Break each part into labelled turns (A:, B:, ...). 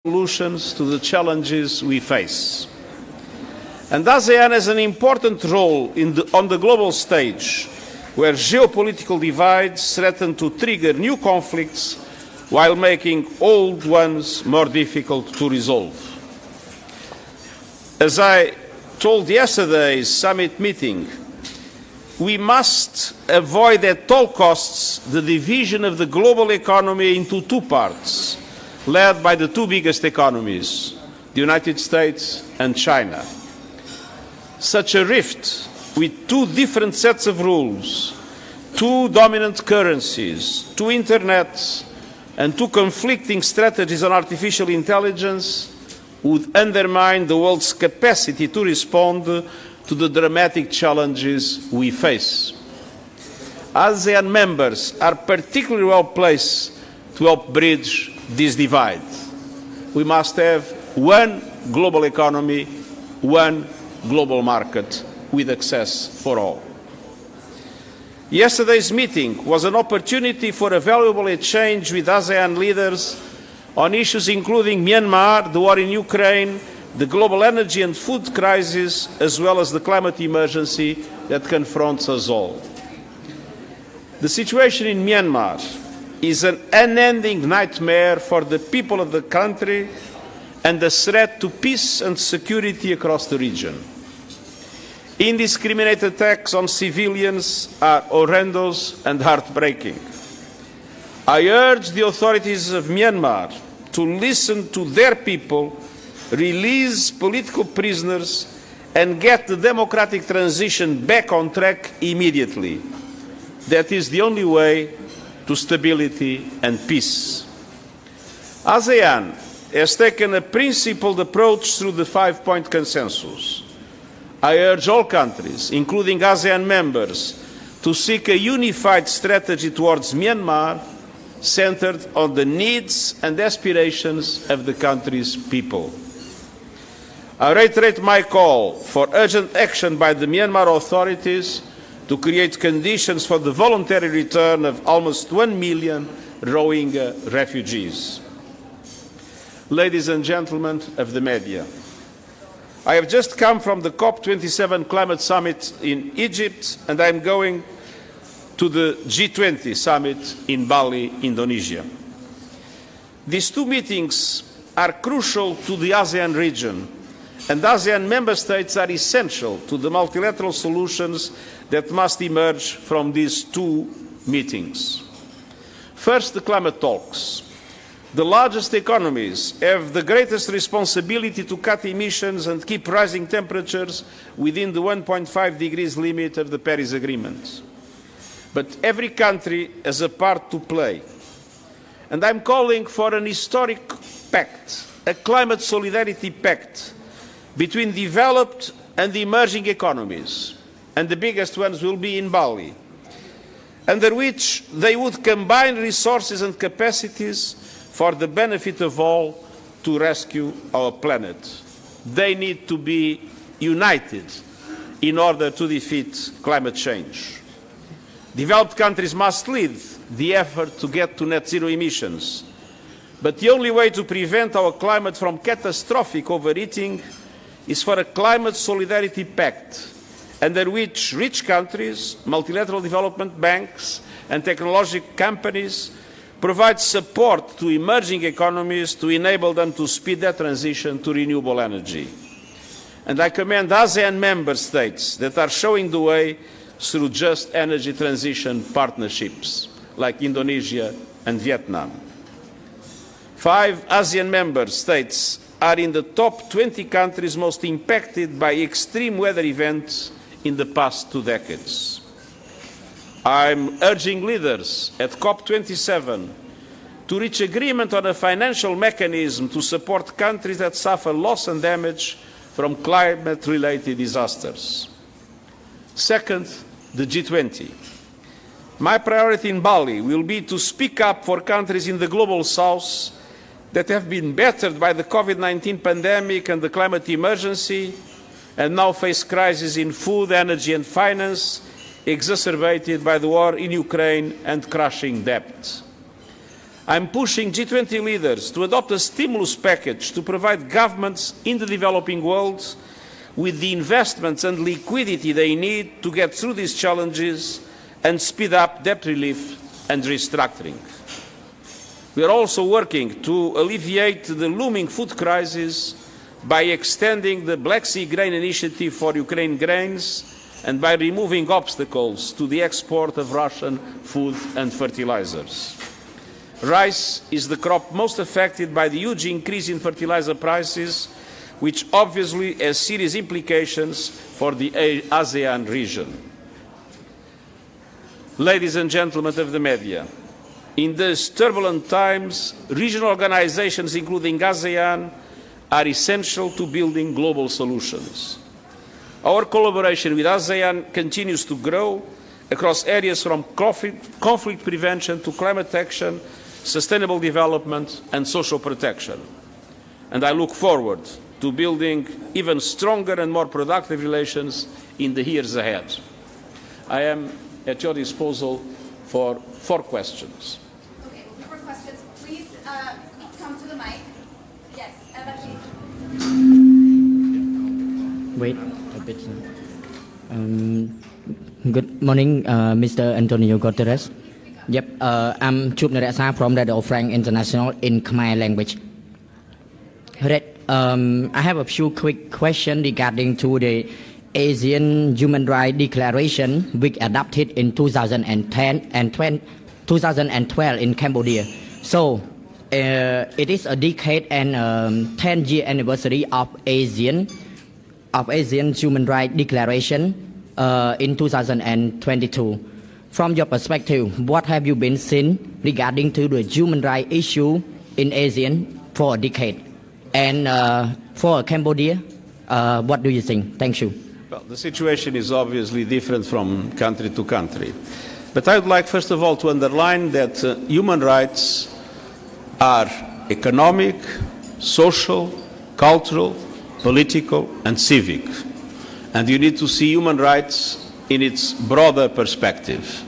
A: solutions to the challenges we face. And ASEAN has an important role on the global stage, where geopolitical divides threaten to trigger new conflicts while making old ones more difficult to resolve. As I told yesterday's summit meeting, we must avoid at all costs the division of the global economy into two parts, led by the two biggest economies, the United States and China. Such a rift with two different sets of rules, two dominant currencies, two internets, and two conflicting strategies on artificial intelligence would undermine the world's capacity to respond to the dramatic challenges we face. ASEAN members are particularly well placed to help bridge this divide. We must have one global economy, one global market with access for all. Yesterday's meeting was an opportunity for a valuable exchange with ASEAN leaders on issues including Myanmar, the war in Ukraine, the global energy and food crisis, as well as the climate emergency that confronts us all. The situation in Myanmar is an unending nightmare for the people of the country and a threat to peace and security across the region. Indiscriminate attacks on civilians are horrendous and heartbreaking. I urge the authorities of Myanmar to listen to their people, release political prisoners, and get the democratic transition back on track immediately. That is the only way to stability and peace. ASEAN has taken a principled approach through the five-point consensus. I urge all countries, including ASEAN members, to seek a unified strategy towards Myanmar centered on the needs and aspirations of the country's people. I reiterate my call for urgent action by the Myanmar authorities to create conditions for the voluntary return of almost 1 million Rohingya refugees. Ladies and gentlemen of the media, I have just come from the COP27 climate summit in Egypt, and I am going to the G20 summit in Bali, Indonesia. These two meetings are crucial to the ASEAN region, and ASEAN member states are essential to the multilateral solutions that must emerge from these two meetings. First, the climate talks. The largest economies have the greatest responsibility to cut emissions and keep rising temperatures within the 1.5 degrees limit of the Paris Agreement. But every country has a part to play. And I'm calling for an historic pact, a climate solidarity pact between developed and emerging economies, and the biggest ones will be in Bali, under which they would combine resources and capacities for the benefit of all to rescue our planet. They need to be united in order to defeat climate change. Developed countries must lead the effort to get to net zero emissions. But the only way to prevent our climate from catastrophic overheating is for a climate solidarity pact under which rich countries, multilateral development banks, and technology companies provide support to emerging economies to enable them to speed their transition to renewable energy. And I commend ASEAN member states that are showing the way through just energy transition partnerships, like Indonesia and Vietnam. 5 ASEAN member states are in the top 20 countries most impacted by extreme weather events in the past 2 decades. I'm urging leaders at COP27 to reach agreement on a financial mechanism to support countries that suffer loss and damage from climate-related disasters. Second, the G20. My priority in Bali will be to speak up for countries in the global south that have been battered by the COVID-19 pandemic and the climate emergency and now face crises in food, energy and finance, exacerbated by the war in Ukraine and crushing debt. I'm pushing G20 leaders to adopt a stimulus package to provide governments in the developing world with the investments and liquidity they need to get through these challenges and speed up debt relief and restructuring. We are also working to alleviate the looming food crisis by extending the Black Sea Grain Initiative for Ukraine grains and by removing obstacles to the export of Russian food and fertilizers. Rice is the crop most affected by the huge increase in fertilizer prices, which obviously has serious implications for the ASEAN region. Ladies and gentlemen of the media, in these turbulent times, regional organizations, including ASEAN, are essential to building global solutions. Our collaboration with ASEAN continues to grow across areas from conflict prevention to climate action, sustainable development and social protection. And I look forward to building even stronger and more productive relations in the years ahead. I am at your disposal for 4 questions.
B: Okay, for questions, please come to the mic. Yes,
C: Wait a bit. Good morning, Mr. Antonio Guterres. Yep, I'm Chup Naresa from Radio Frank International in Khmer language. I have a few quick questions regarding to the ASEAN Human Rights Declaration, which adopted in 2010 and 2012 in Cambodia. So, it is a decade and 10-year anniversary of ASEAN Human Rights Declaration in 2022. From your perspective, what have you been seeing regarding to the human rights issue in ASEAN for a decade? And for Cambodia, what do you think? Thank you.
A: Well, the situation is obviously different from country to country. But I would like, first of all, to underline that human rights are economic, social, cultural, political, and civic. And you need to see human rights in its broader perspective.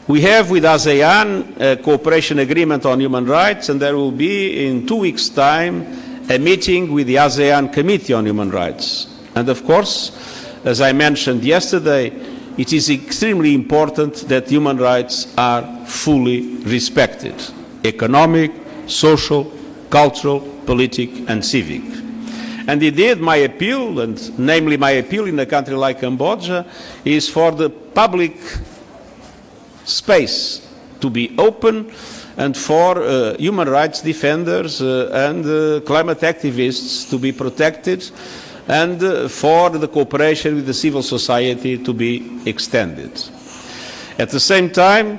A: We have with ASEAN a cooperation agreement on human rights, and there will be in 2 weeks' time a meeting with the ASEAN Committee on Human Rights. And of course, as I mentioned yesterday, it is extremely important that human rights are fully respected: economic, social, cultural, political, and civic. And indeed, my appeal, and namely my appeal in a country like Cambodia, is for the public space to be open and for human rights defenders and climate activists to be protected, and for the cooperation with the civil society to be extended. At the same time,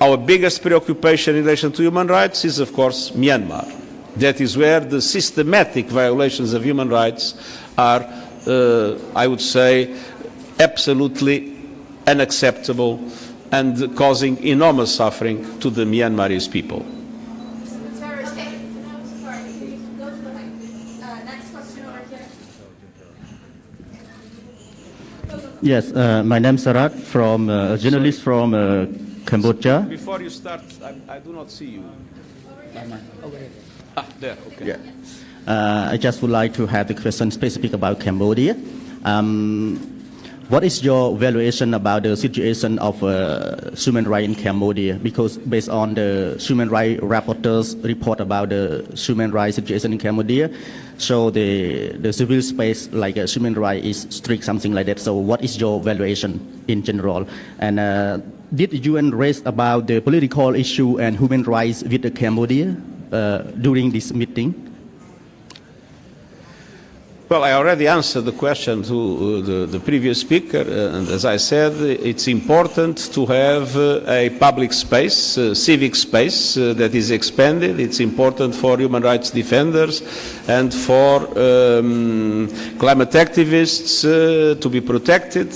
A: our biggest preoccupation in relation to human rights is, of course, Myanmar. That is where the systematic violations of human rights are, I would say, absolutely unacceptable and causing enormous suffering to the Myanmarese people.
D: Yes, my name is Sarat, from a journalist from Cambodia.
A: Before you start, I do not see you. There, okay.
D: Yeah. I just would like to have the question specific about Cambodia. What is your valuation about the situation of human rights in Cambodia? Because based on the human rights rapporteurs report about the human rights situation in Cambodia, so the civil space like human rights is strict, something like that. So what is your valuation in general? And did the UN raise about the political issue and human rights with the Cambodia during this meeting?
A: Well, I already answered the question to the previous speaker, and as I said, it's important to have a public space, civic space that is expanded. It's important for human rights defenders and for climate activists to be protected,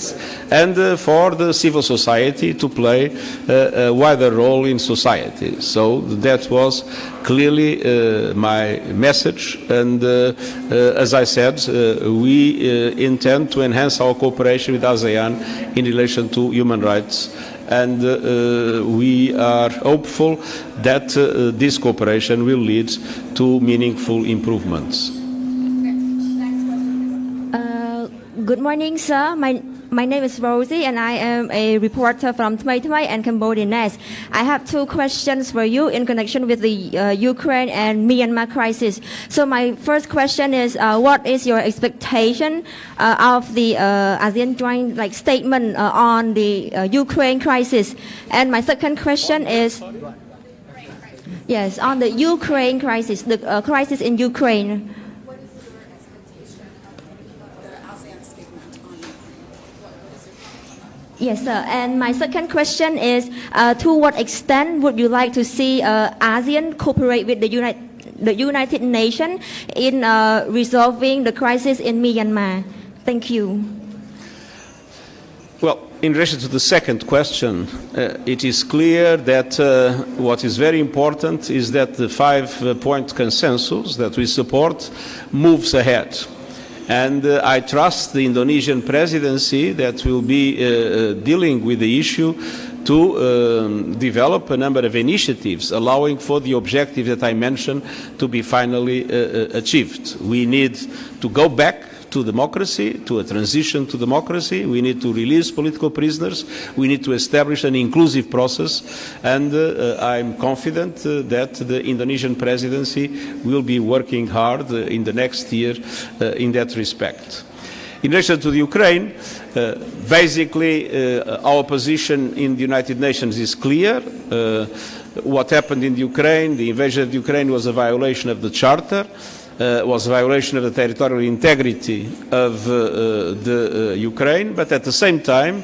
A: and for the civil society to play a wider role in society. So that was clearly my message, and as I said, we intend to enhance our cooperation with ASEAN in relation to human rights and we are hopeful that this cooperation will lead to meaningful improvements.
E: Good morning, sir. My name is Rosie, and I am a reporter from Thmai Thmai and Cambodia Nest. I have two questions for you in connection with the Ukraine and Myanmar crisis. So my first question is, what is your expectation of the ASEAN joint statement on the Ukraine crisis? And my second question is, yes, on the Ukraine crisis, the crisis in Ukraine. Yes, sir. And my second question is, to what extent would you like to see ASEAN cooperate with the United Nations in resolving the crisis in Myanmar? Thank you.
A: Well, in relation to the second question, it is clear that what is very important is that the 5-point consensus that we support moves ahead. And I trust the Indonesian presidency that will be dealing with the issue to develop a number of initiatives allowing for the objective that I mentioned to be finally achieved. We need to go back to democracy, to a transition to democracy. We need to release political prisoners. We need to establish an inclusive process. And I'm confident that the Indonesian presidency will be working hard in the next year in that respect. In relation to the Ukraine, basically our position in the United Nations is clear. What happened in Ukraine, the invasion of Ukraine, was a violation of the Charter. Was a violation of the territorial integrity of the Ukraine, but at the same time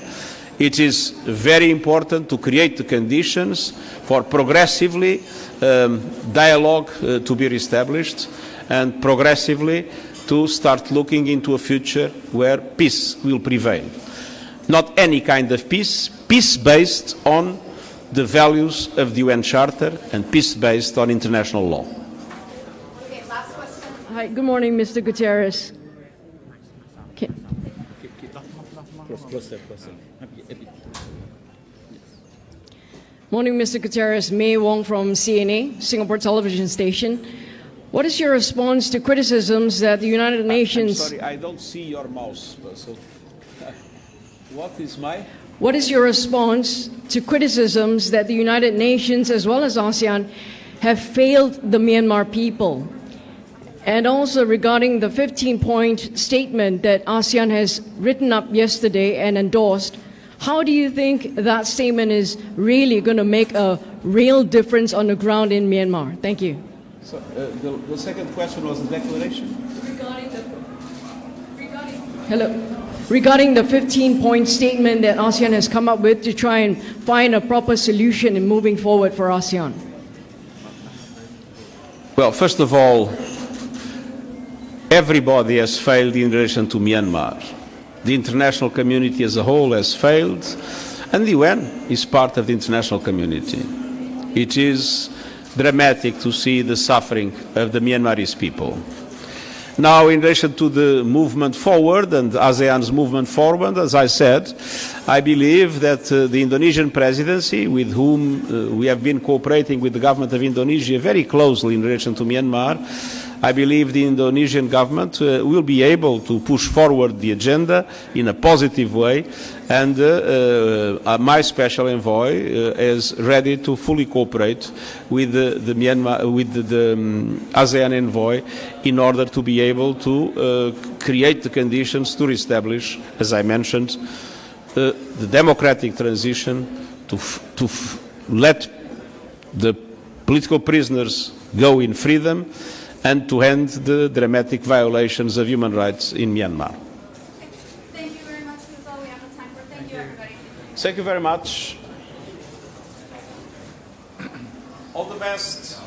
A: it is very important to create the conditions for progressively dialogue to be reestablished and progressively to start looking into a future where peace will prevail. Not any kind of peace, peace based on the values of the UN Charter and peace based on international law.
F: Hi, good morning, Mr. Gutierrez. Morning, Mr. Gutierrez. May Wong from CNA, Singapore Television Station. What is your response to criticisms that the United Nations...
A: I'm sorry, I don't see your mouse. So, what is my...
F: What is your response to criticisms that the United Nations as well as ASEAN have failed the Myanmar people? And also regarding the 15-point statement that ASEAN has written up yesterday and endorsed, how do you think that statement is really going to make a real difference on the ground in Myanmar? Thank you.
A: So, the second question was the declaration?
F: Regarding the 15-point statement that ASEAN has come up with to try and find a proper solution in moving forward for ASEAN.
A: Well, first of all, everybody has failed in relation to Myanmar. The international community as a whole has failed, and the UN is part of the international community. It is dramatic to see the suffering of the Myanmarese people. Now, in relation to the movement forward and ASEAN's movement forward, as I said, I believe that the Indonesian presidency, with whom we have been cooperating with the government of Indonesia very closely in relation to Myanmar, I believe the Indonesian government will be able to push forward the agenda in a positive way, and my special envoy is ready to fully cooperate with the ASEAN envoy in order to be able to create the conditions to reestablish, as I mentioned, the democratic transition, to let the political prisoners go in freedom, and to end the dramatic violations of human rights in Myanmar.
B: Thank you very much. That's all we have time for. Thank you, everybody.
A: Thank you very much. All the best.